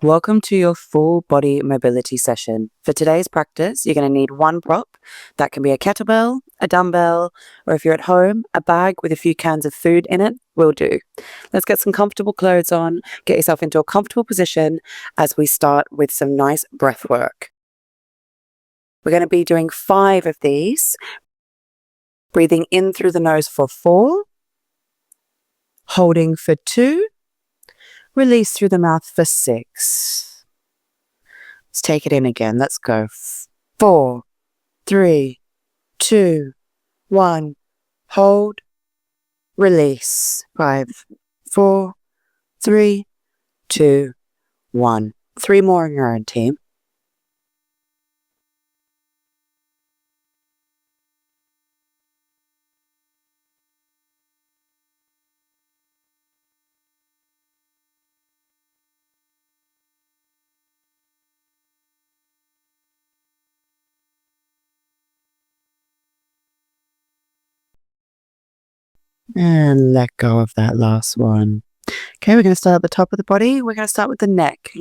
Welcome to your full body mobility session. For today's practice, you're going to need one prop. That can be a kettlebell, a dumbbell, or if you're at home, a bag with a few cans of food in it will do. Let's get some comfortable clothes on, get yourself into a comfortable position as we start with some nice breath work. We're going to be doing 5 of these, breathing in through the nose for 4, holding for 2, release through the mouth for 6. Let's take it in again. Let's go. 4, 3, 2, 1. Hold. Release. 5, 4, 3, 2, 1. 3 more on your own, team. And let go of that last one. Okay, we're going to start at the top of the body. We're going to start with the neck.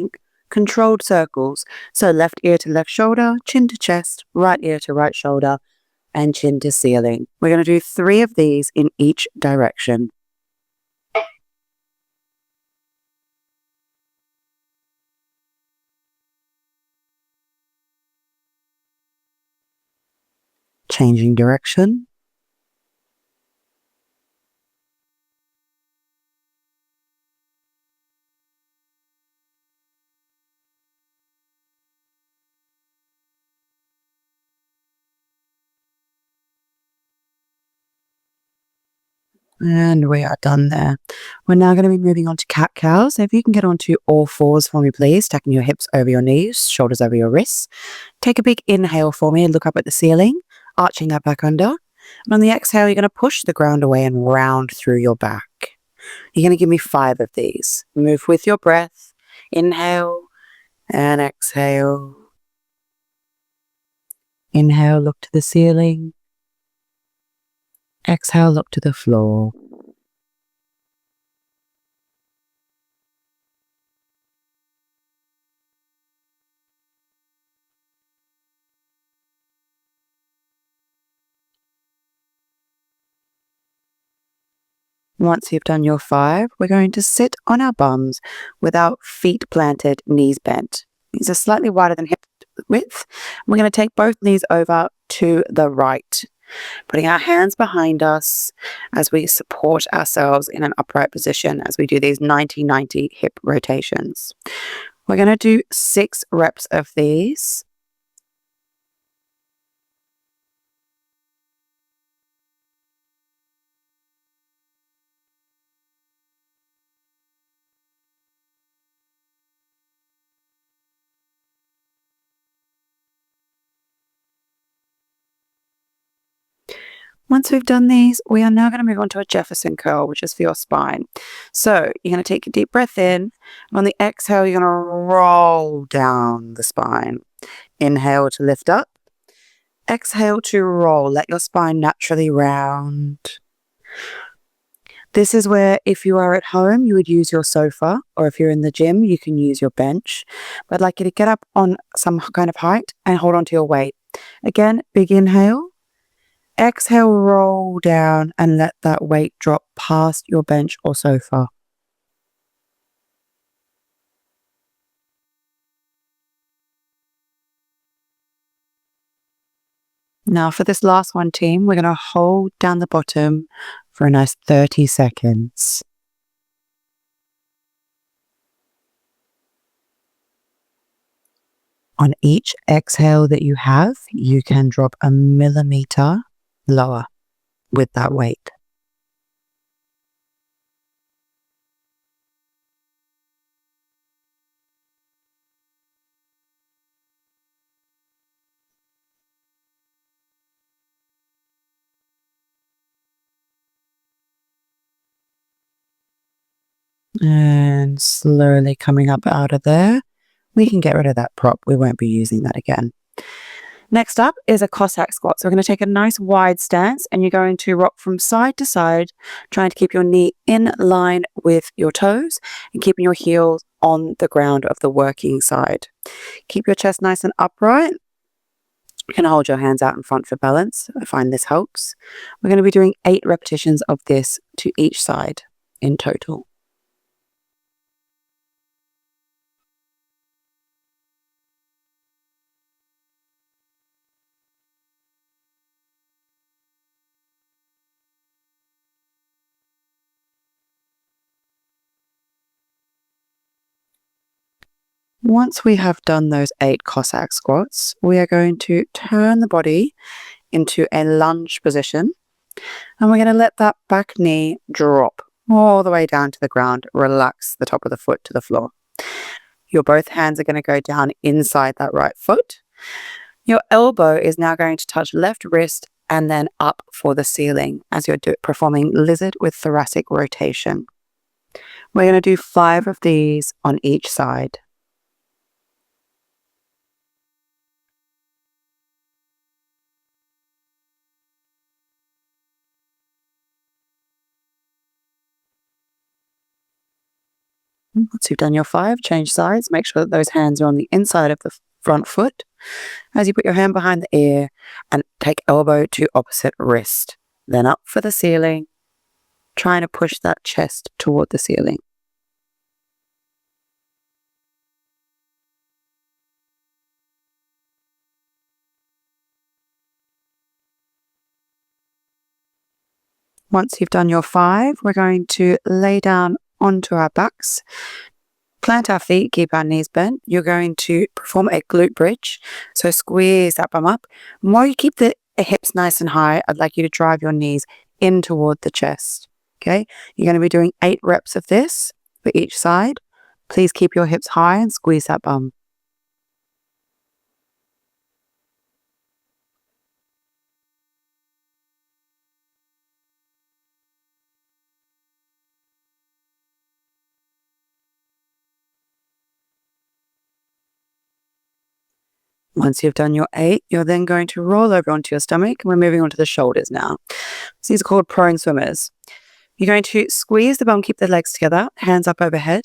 Controlled circles. So left ear to left shoulder, chin to chest, right ear to right shoulder, and chin to ceiling. We're going to do 3 of these in each direction. Changing direction. And we are done there. We're now going to be moving on to cat-cow. So if you can get onto all 4s for me, please, stacking your hips over your knees, shoulders over your wrists. Take a big inhale for me and look up at the ceiling, arching that back under. And on the exhale, you're going to push the ground away and round through your back. You're going to give me 5 of these. Move with your breath. Inhale and exhale. Inhale, look to the ceiling. Exhale, look to the floor. Once you've done your 5, we're going to sit on our bums with our feet planted, knees bent. These are slightly wider than hip width. We're going to take both knees over to the right, putting our hands behind us as we support ourselves in an upright position as we do these 90-90 hip rotations. We're going to do 6 reps of these. Once we've done these, we are now going to move on to a Jefferson curl, which is for your spine. So you're going to take a deep breath in. On the exhale, you're going to roll down the spine. Inhale to lift up. Exhale to roll. Let your spine naturally round. This is where, if you are at home, you would use your sofa, or if you're in the gym, you can use your bench. But I'd like you to get up on some kind of height and hold on to your weight. Again, big inhale. Exhale, roll down and let that weight drop past your bench or sofa. Now for this last one, team, we're going to hold down the bottom for a nice 30 seconds. On each exhale that you have, you can drop a millimeter lower with that weight. And slowly coming up out of there, we can get rid of that prop. We won't be using that again. Next up is a Cossack squat. So we're going to take a nice wide stance and you're going to rock from side to side, trying to keep your knee in line with your toes and keeping your heels on the ground of the working side. Keep your chest nice and upright. You can hold your hands out in front for balance. I find this helps. We're going to be doing 8 repetitions of this to each side in total. Once we have done those 8 Cossack squats, we are going to turn the body into a lunge position. And we're going to let that back knee drop all the way down to the ground. Relax the top of the foot to the floor. Your both hands are going to go down inside that right foot. Your elbow is now going to touch left wrist and then up for the ceiling as you're performing lizard with thoracic rotation. We're going to do 5 of these on each side. Once you've done your 5, change sides. Make sure that those hands are on the inside of the front foot as you put your hand behind the ear and take elbow to opposite wrist. Then up for the ceiling, trying to push that chest toward the ceiling. Once you've done your 5, we're going to lay down onto our backs, plant our feet, keep our knees bent. You're going to perform a glute bridge. So squeeze that bum up. And while you keep the hips nice and high, I'd like you to drive your knees in toward the chest. Okay, you're going to be doing 8 reps of this for each side. Please keep your hips high and squeeze that bum. Once you've done your 8, you're then going to roll over onto your stomach. We're moving on to the shoulders now. So these are called prone swimmers. You're going to squeeze the bum, keep the legs together, hands up overhead,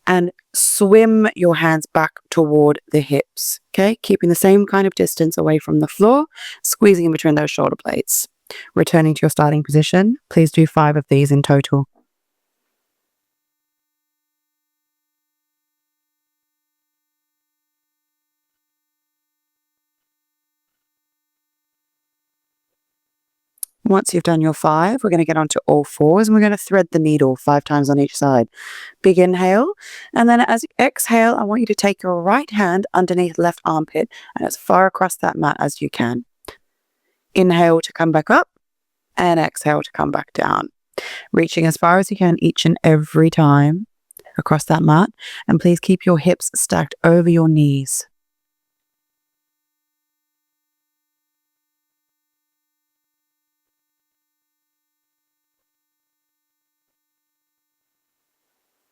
and swim your hands back toward the hips, okay? Keeping the same kind of distance away from the floor, squeezing in between those shoulder blades. Returning to your starting position, please do 5 of these in total. Once you've done your 5, we're going to get onto all fours and we're going to thread the needle 5 times on each side. Big inhale, and then as you exhale, I want you to take your right hand underneath left armpit and as far across that mat as you can. Inhale to come back up and exhale to come back down. Reaching as far as you can each and every time across that mat, and please keep your hips stacked over your knees.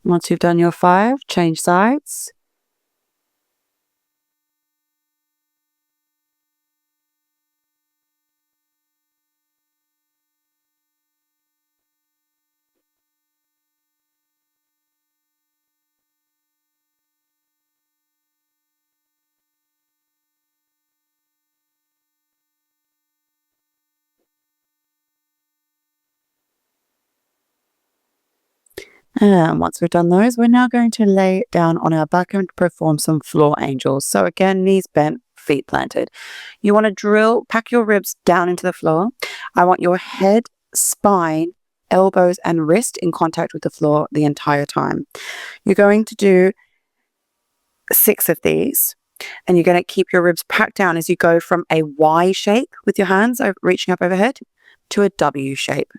Once you've done your 5, change sides. And once we've done those, we're now going to lay down on our back and perform some floor angels. So again, knees bent, feet planted. You want to pack your ribs down into the floor. I want your head, spine, elbows, and wrist in contact with the floor the entire time. You're going to do 6 of these, and you're going to keep your ribs packed down as you go from a Y shape with your hands reaching up overhead to a W shape.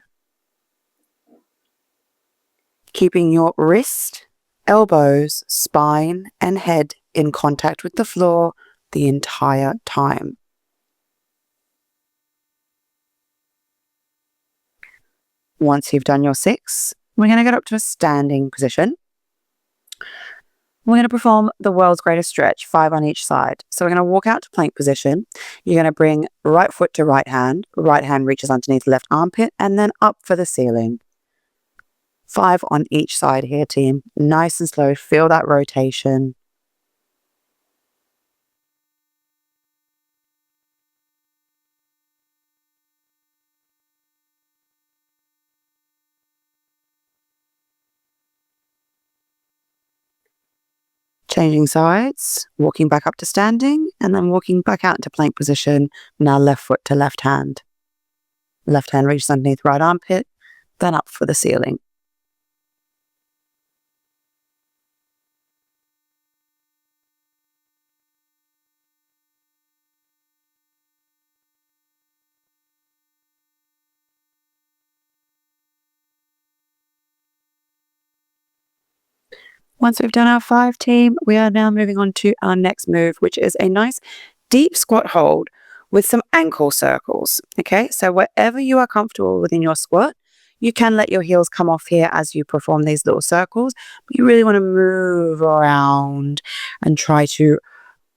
Keeping your wrist, elbows, spine, and head in contact with the floor the entire time. Once you've done your 6, we're going to get up to a standing position. We're going to perform the world's greatest stretch, 5 on each side. So we're going to walk out to plank position. You're going to bring right foot to right hand reaches underneath left armpit, and then up for the ceiling. 5 on each side here, team. Nice and slow. Feel that rotation. Changing sides, walking back up to standing, and then walking back out into plank position. Now left foot to left hand. Left hand reaches underneath right armpit, then up for the ceiling. Once we've done our 5, team, we are now moving on to our next move, which is a nice deep squat hold with some ankle circles. Okay, so wherever you are comfortable within your squat, you can let your heels come off here as you perform these little circles, but you really want to move around and try to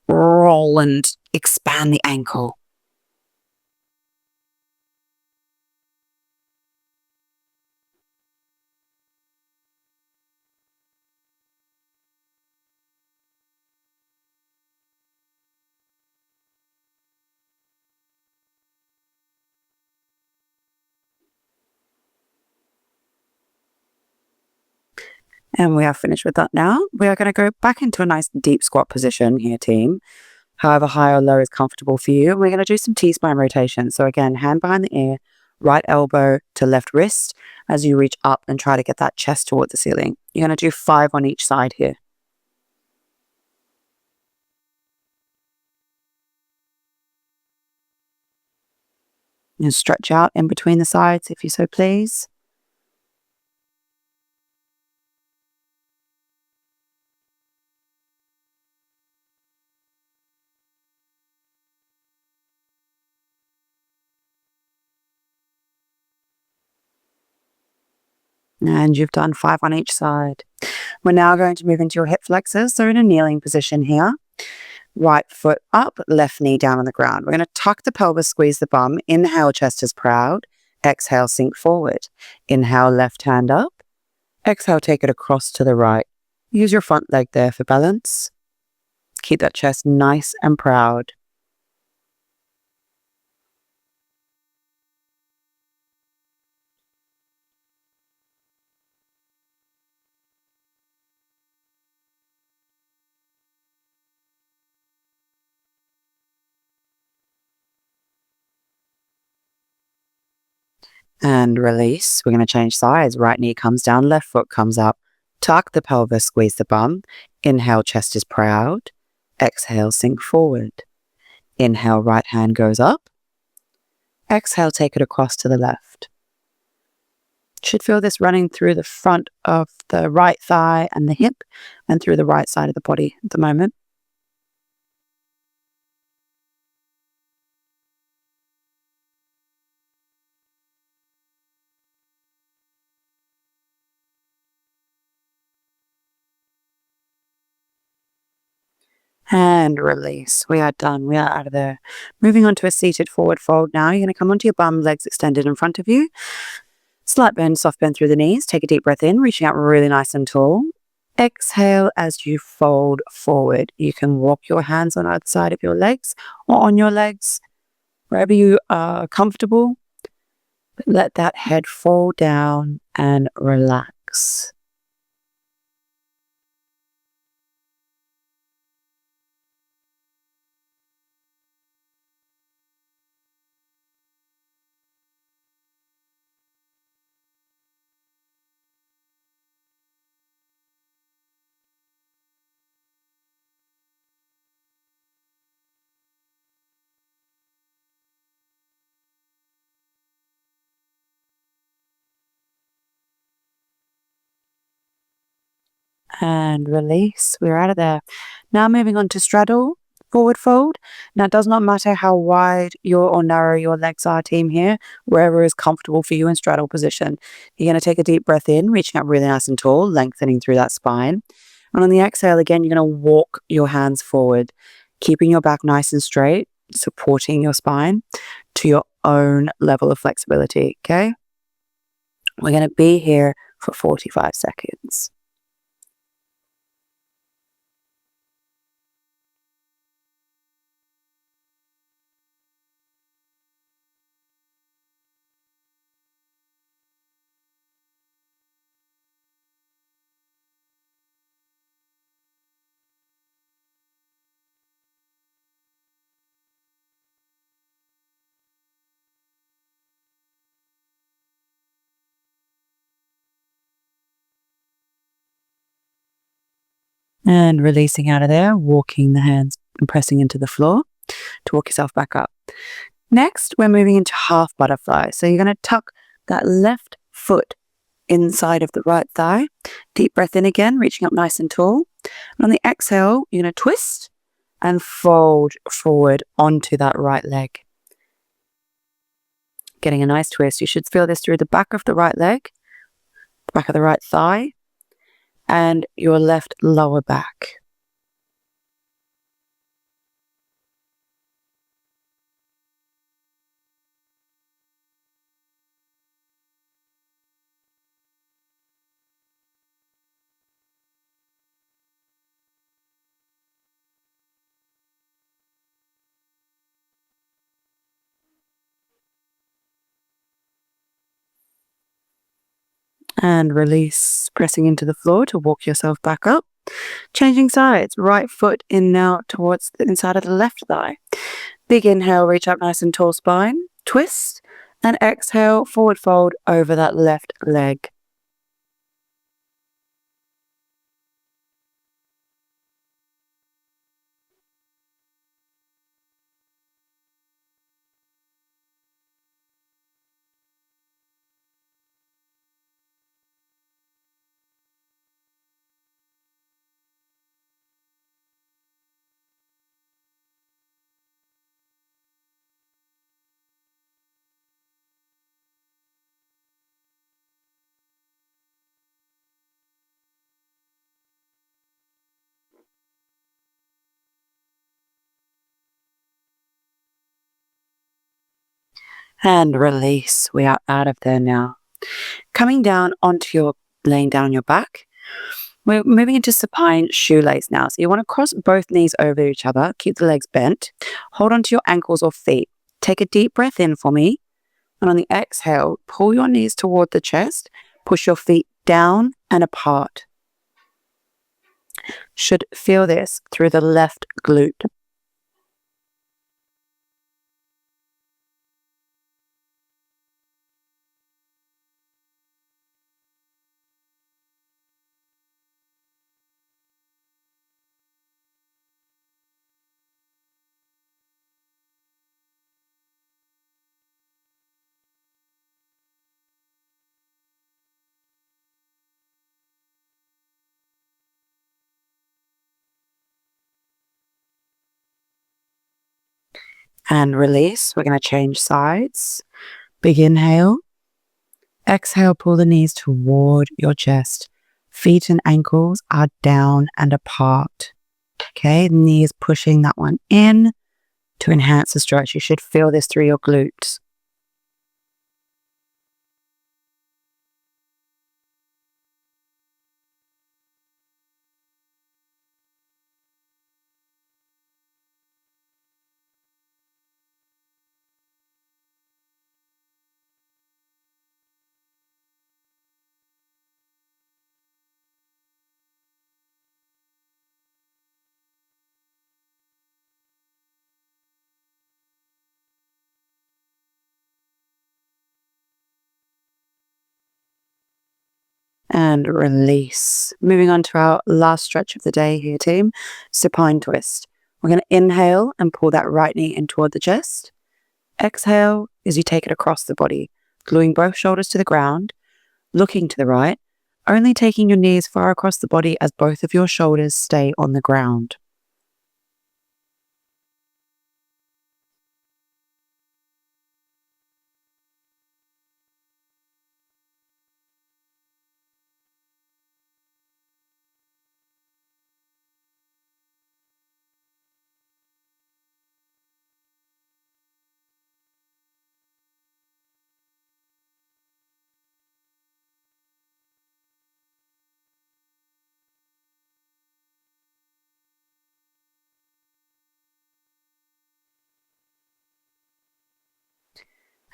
roll and expand the ankle. And we are finished with that now. We are going to go back into a nice deep squat position here, team. However high or low is comfortable for you. We're going to do some T-spine rotation. So again, hand behind the ear, right elbow to left wrist as you reach up and try to get that chest towards the ceiling. You're going to do 5 on each side here. And stretch out in between the sides if you so please. And you've done 5 on each side. We're now going to move into your hip flexors. So in a kneeling position here. Right foot up, left knee down on the ground. We're going to tuck the pelvis, squeeze the bum. Inhale, chest is proud. Exhale, sink forward. Inhale, left hand up. Exhale, take it across to the right. Use your front leg there for balance. Keep that chest nice and proud. And release. We're going to change sides. Right knee comes down, left foot comes up. Tuck the pelvis, squeeze the bum. Inhale, chest is proud. Exhale, sink forward. Inhale, right hand goes up. Exhale, take it across to the left. Should feel this running through the front of the right thigh and the hip and through the right side of the body at the moment. And release. We are done. We are out of there. Moving on to a seated forward fold now. You're going to come onto your bum, legs extended in front of you. Slight bend, soft bend through the knees. Take a deep breath in, reaching out really nice and tall. Exhale as you fold forward. You can walk your hands on either side of your legs or on your legs, wherever you are comfortable. Let that head fall down and relax. And release. We're out of there. Now moving on to straddle forward fold. Now it does not matter how wide or narrow your legs are, team, here, wherever is comfortable for you in straddle position. You're going to take a deep breath in, reaching up really nice and tall, lengthening through that spine. And on the exhale, again, you're going to walk your hands forward, keeping your back nice and straight, supporting your spine to your own level of flexibility. Okay. We're going to be here for 45 seconds. And releasing out of there, walking the hands and pressing into the floor to walk yourself back up. Next, we're moving into half butterfly. So you're going to tuck that left foot inside of the right thigh. Deep breath in again, reaching up nice and tall. And on the exhale, you're going to twist and fold forward onto that right leg. Getting a nice twist. You should feel this through the back of the right leg, back of the right thigh, and your left lower back. And release, pressing into the floor to walk yourself back up. Changing sides, right foot in now towards the inside of the left thigh. Big inhale, reach up nice and tall spine, twist, and exhale, forward fold over that left leg. And release. We are out of there now. Coming down onto your, laying down on your back. We're moving into supine shoelace now. So you want to cross both knees over each other, keep the legs bent, hold onto your ankles or feet. Take a deep breath in for me. And on the exhale, pull your knees toward the chest, push your feet down and apart. Should feel this through the left glute. And release. We're going to change sides. Big inhale. Exhale, pull the knees toward your chest. Feet and ankles are down and apart. Okay, knees pushing that one in to enhance the stretch. You should feel this through your glutes. And release. Moving on to our last stretch of the day here, team. Supine twist. We're going to inhale and pull that right knee in toward the chest. Exhale as you take it across the body, gluing both shoulders to the ground, looking to the right, only taking your knees far across the body as both of your shoulders stay on the ground.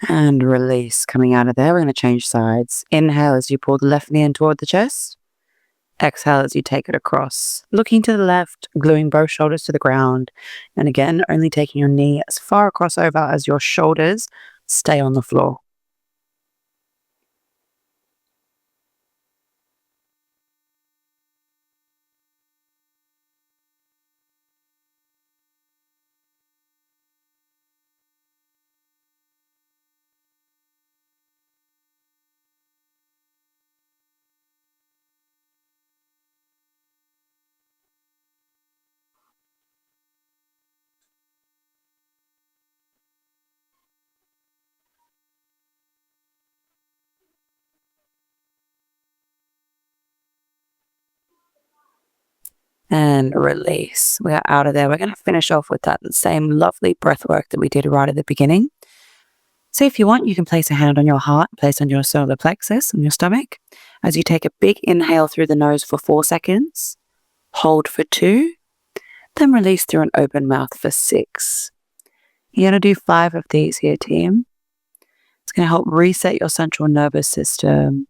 And release. Coming out of there, we're going to change sides. Inhale as you pull the left knee in toward the chest. Exhale as you take it across. Looking to the left, gluing both shoulders to the ground. And again, only taking your knee as far across over as your shoulders stay on the floor. And release. We are out of there. We're going to finish off with that same lovely breath work that we did right at the beginning. So if you want, you can place a hand on your heart, place on your solar plexus, on your stomach, as you take a big inhale through the nose for 4 seconds, hold for 2, then release through an open mouth for 6. You're going to do 5 of these here, team. It's going to help reset your central nervous system.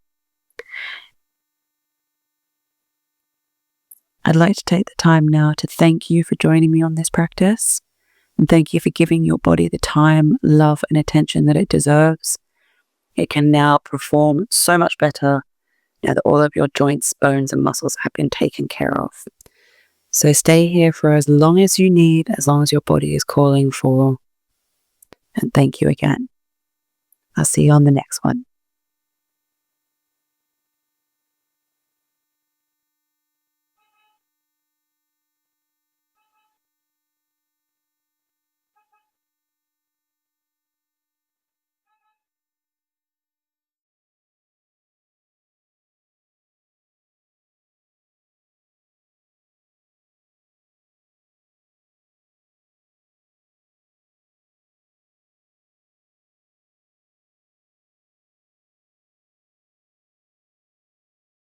I'd like to take the time now to thank you for joining me on this practice. And thank you for giving your body the time, love, and attention that it deserves. It can now perform so much better now that all of your joints, bones, and muscles have been taken care of. So stay here for as long as you need, as long as your body is calling for. And thank you again. I'll see you on the next one.